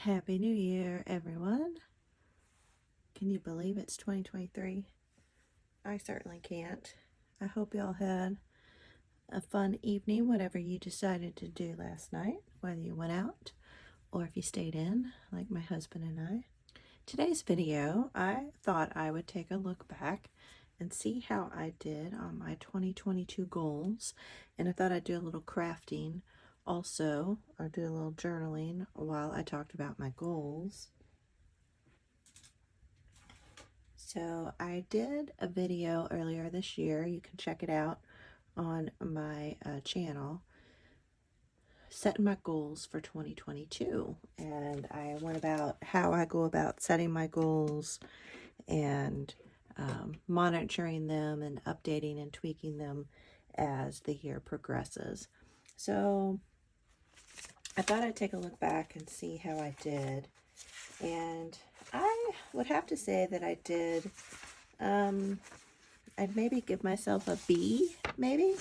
Happy New Year, everyone. Can you believe it's 2023? I certainly can't. I hope y'all had a fun evening, whatever you decided to do last night, whether you went out or if you stayed in, like my husband and I. Today's video, I thought I would take a look back and see how I did on my 2022 goals. And I thought I'd do a little crafting also, or do a little journaling while I talked about my goals. So I did a video earlier this year. You can check it out on my channel, setting my goals for 2022. And I went about how I go about setting my goals and monitoring them and updating and tweaking them as the year progresses. So I thought I'd take a look back and see how I did. And I would have to say that I did I'd maybe give myself a B, maybe.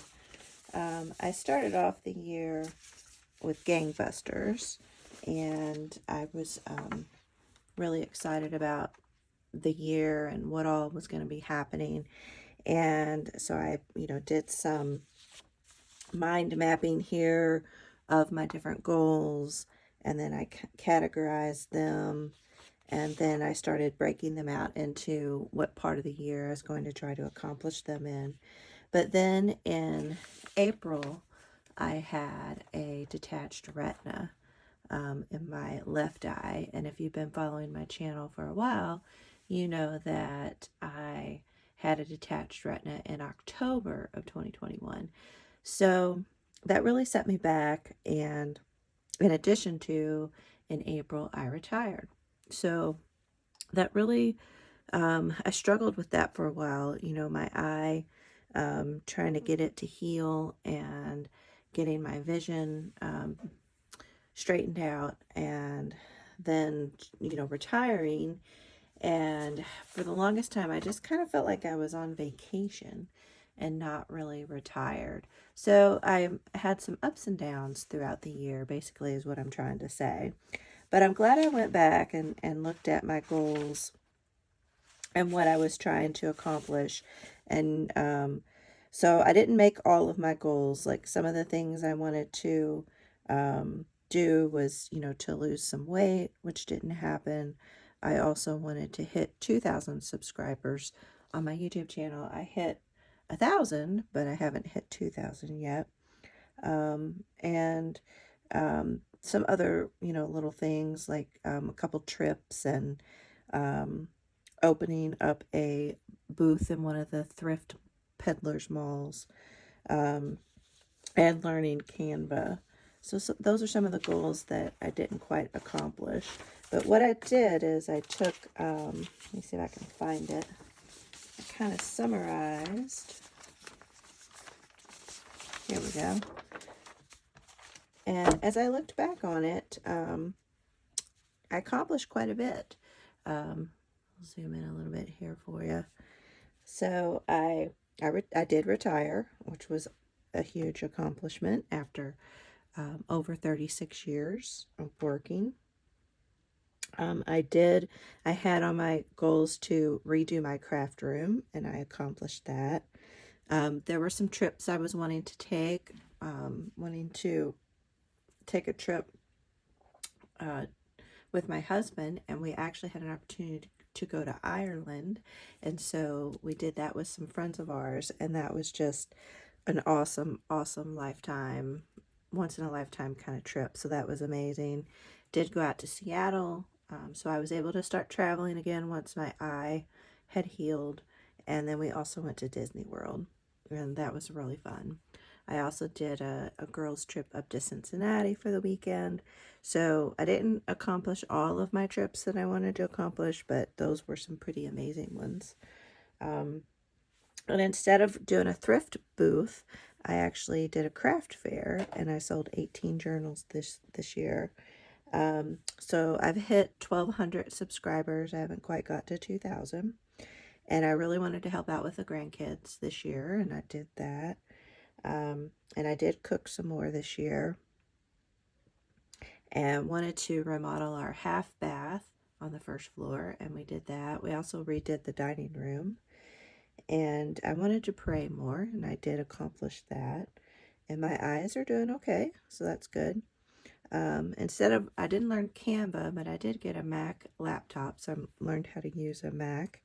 I started off the year with gangbusters, and I was really excited about the year and what all was going to be happening. And so I, did some mind mapping here of my different goals, and then I categorized them. And then I started breaking them out into what part of the year I was going to try to accomplish them in. But then in April, I had a detached retina in my left eye. And if you've been following my channel for a while, you know that I had a detached retina in October of 2021. So that really set me back. And in addition to, in April, I retired. So that really, I struggled with that for a while. My eye, trying to get it to heal and getting my vision straightened out, and then, retiring. And for the longest time, I just kind of felt like I was on vacation and not really retired. So I had some ups and downs throughout the year, basically, is what I'm trying to say. But I'm glad I went back and looked at my goals and what I was trying to accomplish. And so I didn't make all of my goals. Like some of the things I wanted to do was, to lose some weight, which didn't happen. I also wanted to hit 2,000 subscribers on my YouTube channel. I hit 1,000, but I haven't hit 2,000 yet. And some other, little things like a couple trips and opening up a booth in one of the thrift peddlers malls, and learning Canva. So those are some of the goals that I didn't quite accomplish. But what I did is I took, let me see if I can find it. I kind of summarized. Here we go. And as I looked back on it, I accomplished quite a bit. I'll zoom in a little bit here for you. So I did retire, which was a huge accomplishment after over 36 years of working. I had on my goals to redo my craft room, and I accomplished that. There were some trips I was wanting to take, wanting to take a trip with my husband, and we actually had an opportunity to go to Ireland, and so we did that with some friends of ours, and that was just an awesome lifetime, once in a lifetime kind of trip. So that was amazing. Did go out to Seattle, so I was able to start traveling again once my eye had healed. And then we also went to Disney World, and that was really fun. I also did a girls trip up to Cincinnati for the weekend. So I didn't accomplish all of my trips that I wanted to accomplish, but those were some pretty amazing ones. And instead of doing a thrift booth, I actually did a craft fair, and I sold 18 journals this year. So I've hit 1,200 subscribers. I haven't quite got to 2,000. And I really wanted to help out with the grandkids this year, and I did that. And I did cook some more this year. and wanted to remodel our half bath on the first floor, and we did that. We also redid the dining room, and I wanted to pray more, and I did accomplish that. And my eyes are doing okay, so that's good. I didn't learn Canva, but I did get a Mac laptop, so I learned how to use a Mac.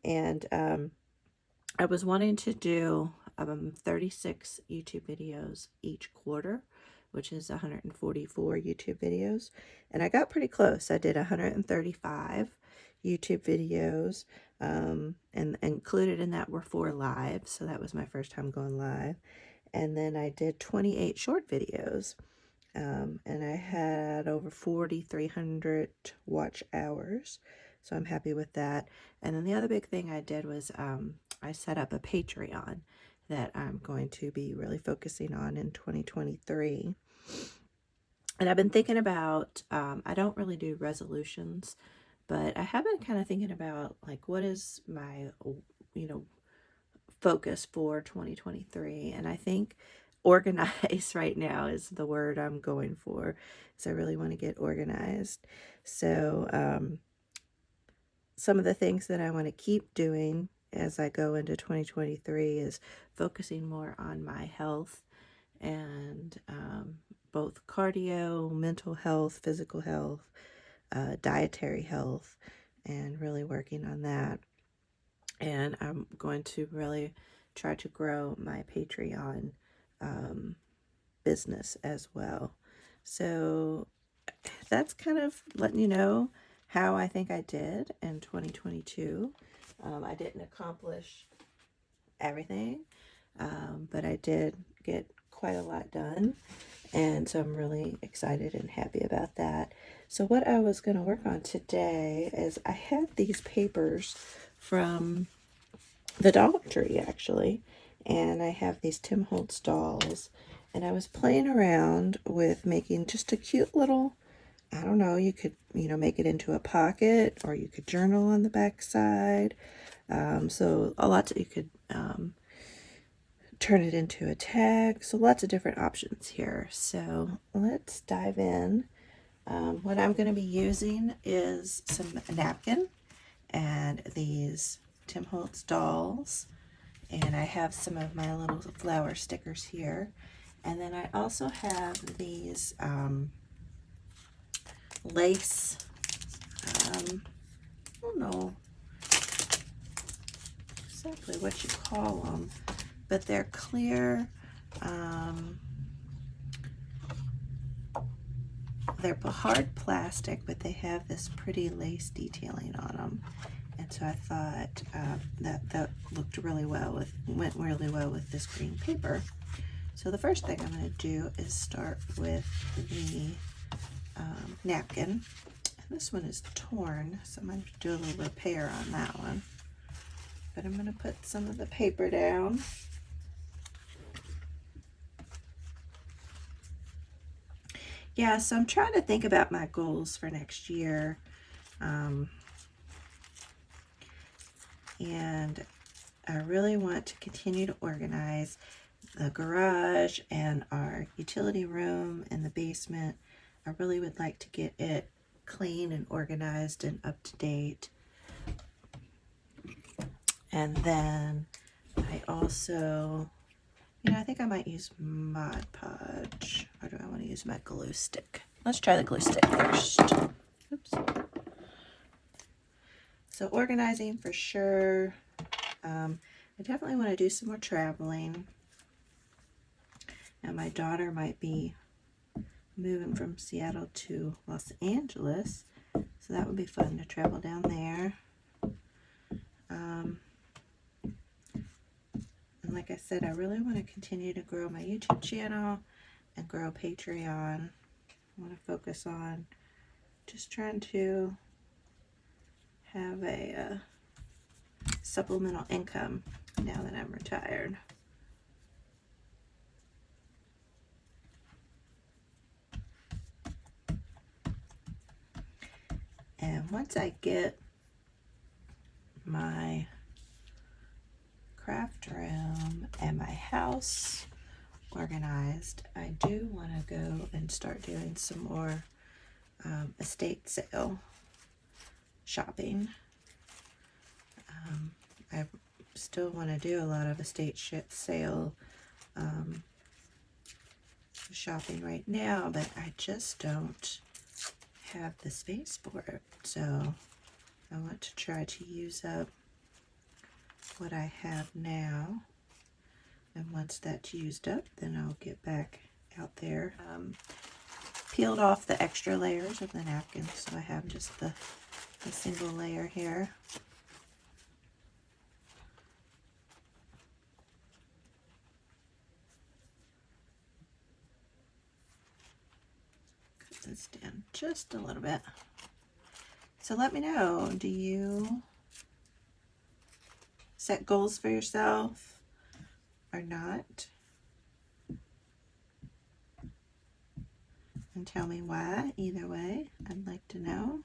And I was wanting to do 36 YouTube videos each quarter, which is 144 YouTube videos. And I got pretty close. I did 135 YouTube videos, and included in that were 4 live. So that was my first time going live. And then I did 28 short videos. And I had over 4,300 watch hours. So I'm happy with that. And then the other big thing I did was I set up a Patreon that I'm going to be really focusing on in 2023. And I've been thinking about, I don't really do resolutions, but I have been kind of thinking about, like, what is my, focus for 2023? And I think organize right now is the word I'm going for. So I really want to get organized. So some of the things that I want to keep doing as I go into 2023 is focusing more on my health and both cardio, mental health, physical health, dietary health, and really working on that. And I'm going to really try to grow my Patreon business as well. So that's kind of letting you know how I think I did in 2022. I didn't accomplish everything, but I did get quite a lot done. And so I'm really excited and happy about that. So what I was going to work on today is I had these papers from the Dollar Tree, actually. And I have these Tim Holtz dolls. And I was playing around with making just a cute little, I don't know, you could, make it into a pocket, or you could journal on the back side. So you could turn it into a tag. So lots of different options here. So let's dive in. What I'm going to be using is some napkin and these Tim Holtz dolls. And I have some of my little flower stickers here. And then I also have these lace, I don't know exactly what you call them, but they're clear, they're hard plastic, but they have this pretty lace detailing on them. And so I thought that looked really well went really well with this green paper. So the first thing I'm going to do is start with the napkin. And this one is torn, so I'm going to do a little repair on that one. But I'm going to put some of the paper down. Yeah, so I'm trying to think about my goals for next year. And I really want to continue to organize the garage and our utility room and the basement. I really would like to get it clean and organized and up to date. And then I also, I think I might use Mod Podge, or do I want to use my glue stick? Let's try the glue stick first. Oops. So organizing for sure. I definitely want to do some more traveling. Now my daughter might be moving from Seattle to Los Angeles, so that would be fun to travel down there. And like I said, I really want to continue to grow my YouTube channel and grow Patreon. I want to focus on just trying to have a supplemental income now that I'm retired. And once I get my craft room and my house organized, I do want to go and start doing some more estate sale shopping. I still want to do a lot of estate sale shopping right now, but I just don't have the space for it. So I want to try to use up what I have now. And once that's used up, then I'll get back out there. Peeled off the extra layers of the napkins, so I have just the single layer here. Cut this down just a little bit. So let me know, do you set goals for yourself or not? And tell me why. Either way, I'd like to know.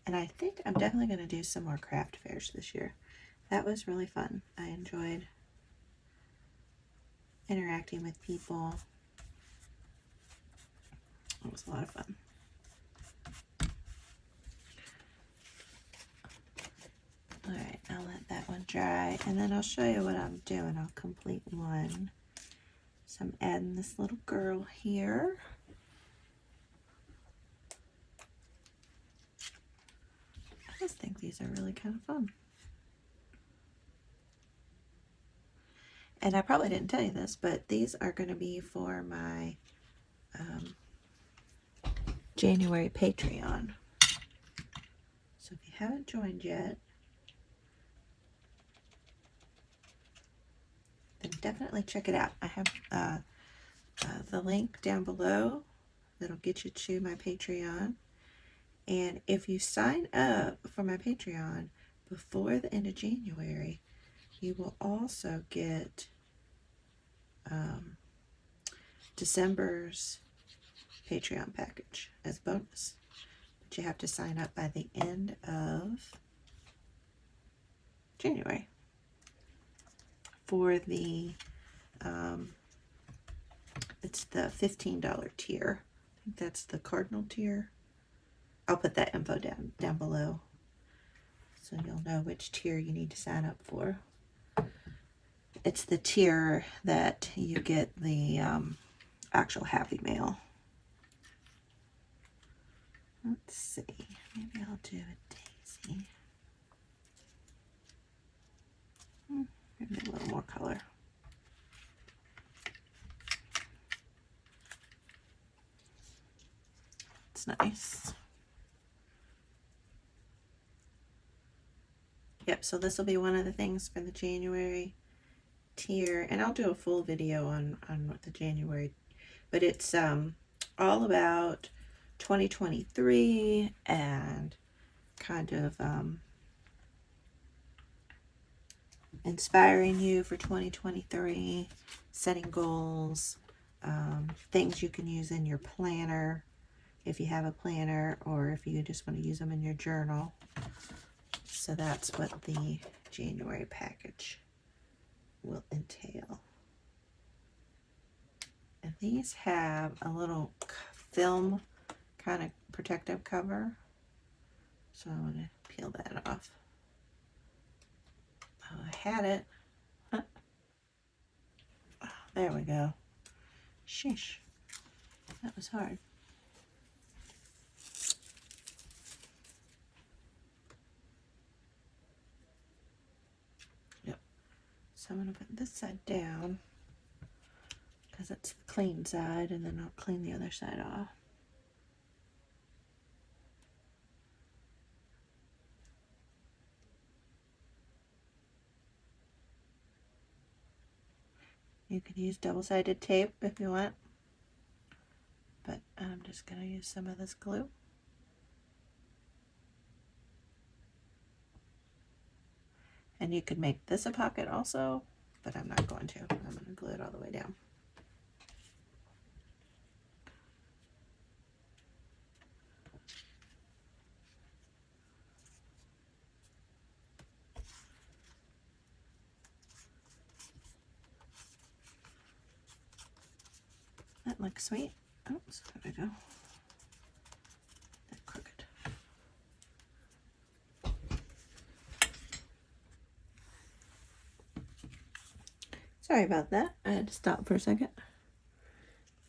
And I think I'm definitely going to do some more craft fairs this year. That was really fun. I enjoyed interacting with people. It was a lot of fun. Alright, I'll let that one dry, and then I'll show you what I'm doing. I'll complete one. So I'm adding this little girl here. I just think these are really kind of fun. And I probably didn't tell you this, but these are going to be for my January Patreon. So if you haven't joined yet, then definitely check it out. I have the link down below that'll get you to my Patreon. And if you sign up for my Patreon before the end of January, you will also get December's Patreon package as a bonus. But you have to sign up by the end of January for the it's the $15 tier. I think that's the Cardinal tier. I'll put that info down below so you'll know which tier you need to sign up for. It's the tier that you get the actual Happy Mail. Let's see, maybe I'll do a daisy. Maybe a little more color. It's nice. Yep, so this will be one of the things for the January tier, and I'll do a full video on the January, but it's all about 2023 and kind of inspiring you for 2023, setting goals, things you can use in your planner if you have a planner, or if you just want to use them in your journal. So that's what the January package will entail. And these have a little film kind of protective cover. So I'm going to peel that off. Oh, I had it. Oh, there we go. Sheesh. That was hard. So I'm going to put this side down because it's the clean side, and then I'll clean the other side off. You could use double-sided tape if you want, but I'm just going to use some of this glue. And you could make this a pocket also, but I'm not going to. I'm going to glue it all the way down. That looks sweet. Oops, there we go. That crooked. Sorry about that. I had to stop for a second.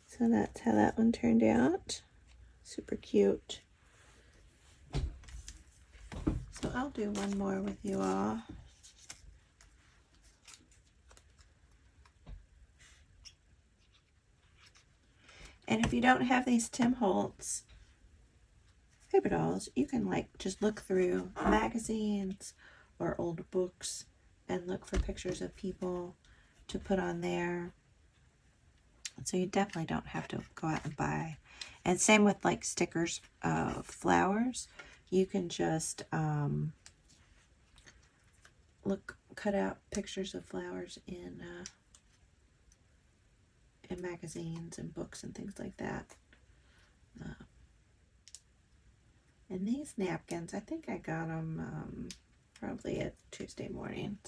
So that's how that one turned out. Super cute. So I'll do one more with you all. And if you don't have these Tim Holtz paper dolls, you can like just look through magazines or old books and look for pictures of people to put on there. So you definitely don't have to go out and buy. And same with like stickers of flowers. You can just cut out pictures of flowers in magazines and books and things like that. And these napkins, I think I got them probably at Tuesday morning.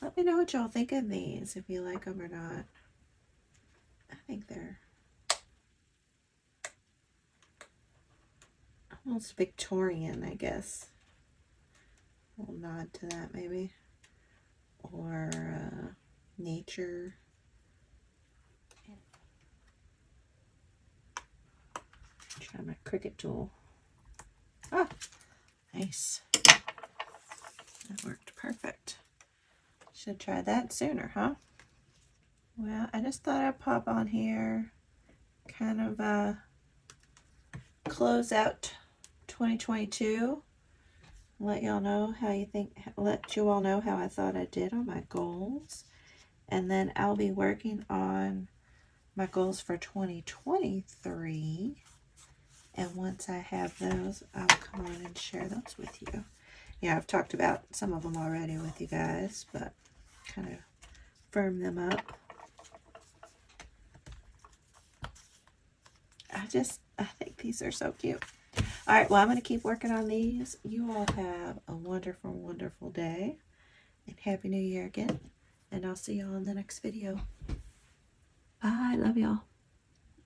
Let me know what y'all think of these, if you like them or not. I think they're almost Victorian, I guess. A little nod to that, maybe. Or nature. Try my Cricut tool. Ah, nice. That worked perfect. Should try that sooner, huh? Well, I just thought I'd pop on here, kind of close out 2022. Let y'all know how you think. Let you all know how I thought I did on my goals, and then I'll be working on my goals for 2023. And once I have those, I'll come on and share those with you. Yeah, I've talked about some of them already with you guys, but kind of firm them up. I think these are so cute. All right, well, I'm going to keep working on these. You all have a wonderful, wonderful day. And Happy New Year again. And I'll see y'all in the next video. Bye. Love y'all.